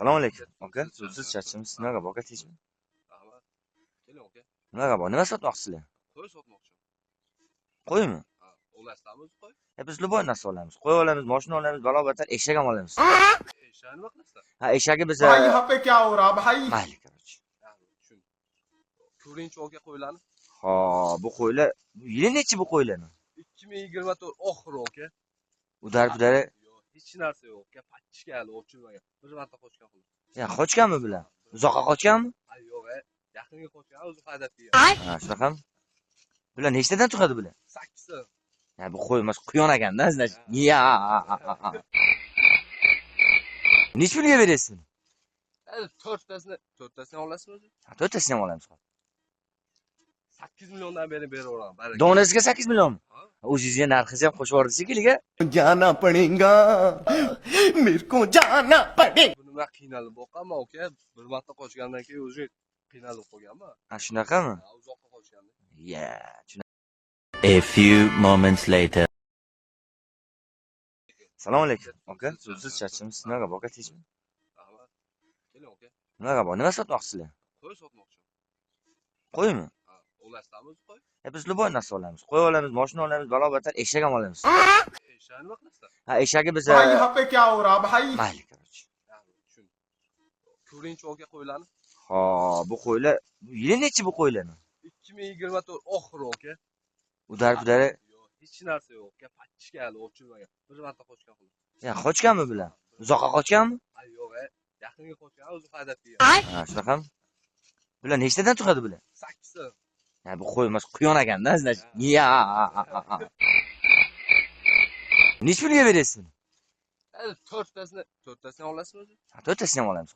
Assalomu alaykum. Aka, siz charchamiz. Nimaga bor, aka, tinchmi? Rahmat. Keling aka. Nimaga bor? Nima sotmoqchisizlar? Qo'y sotmoqchi. Qo'ymi? Ha, olasizmi o'zi qo'y? Biz любой narsa olamiz. Qo'y olamiz, mashina olamiz, balobatlar, eshak ham olamiz. Eshakni nima qilasizlar? Ha, eshagi biz भाई यहाँ पे क्या हो रहा भाई mayli, короче. Tushun. Ko'ringchi aka qo'ylarni. Ha, bu qo'ylar yili nechi bu qo'ylarni? 2024 oxiri aka. Udar-budari. Yo'q, hech narsa yo'q aka. Pachishga hali ochilmagan. Bir marta qochgan xolos. Ya, qochganmi bular? Uzoqqa qochganmi? Ha, yo'q, yaqinga qochgan, o'zi haydab kelgan. Ha, shunaqami? Bular nechtadan chiqadi bular? 8 ta. Ya, bu qo'y emas, quyon ekanda, значит. Ya. Nech pulga berasiz? To'rttasini olasizmi o'zi? Ha, to'rttasini ham olamiz. 8 milliondan beri beraveraman. Baraka. Donasiga 8 million. Ha? O'zingizga narxingizni ham qo'shib yubordik shekilli. जाना पड़ेगा मेरे को जाना पड़ेगा Bu nima qiynalib boqqanman aka. Bir marta qochgandan keyin o'zi qiynalib qolganman. Ha, shunaqami? Ha, uzoqqa qochganda. Ya, A few moments later. Assalomu alaykum. Aka, siz charchamiz. Nimaga bor, aka, tinchmi? Rahmat. Keling aka. Nimaga bor? Nima sotmoqchisizlar? Qo'y sotmoqchi. qo'ymi? Ha, olasizmi o'zi qo'y? Biz любой narsa olamiz. Qo'y olamiz, mashina olamiz, balobatlar, eshak ham olamiz. Eshakni nima qilasizlar? Ha, eshagi biz भाई यहाँ पे क्या हो रहा भाई mayli, короче. Tushun. Ko'ringchi aka qo'ylarni. Ha, bu qo'ylar yili nechi bu qo'ylarni? 2024 oxiri aka. Udar-budari. Yo'q, hech narsa yo'q aka. Pachishga hali ochilmagan. Bir marta qochgan xolos. Ya, qochganmi bular? Uzoqqa qochganmi? Ha, yo'q, yaqinga qochgan, o'zi haydab kelgan. Ha, shunaqami? Bular nechtadan chiqadi bular? 8 ta. Ya, bu qo'y emas, quyon ekanda, значит. Ya. Nech pulga berasiz? To'rttasini olasizmi o'zi? Ha, to'rttasini ham olamiz.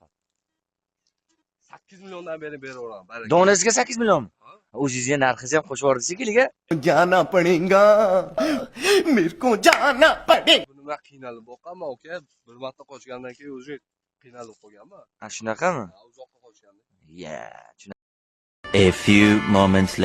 8 milliondan beri beraveraman. Baraka. Donasiga 8 million. Ha? O'zingizga narxingizni ham qo'shib yubordik shekilli. जाना पड़ेगा मेरे को जाना पड़ेगा Bu nima qiynalib boqqanman aka. Bir marta qochgandan keyin o'zi qiynalib qolganman. Ha, shunaqami? Ha, uzoqqa qochganda. Ya. A few moments later.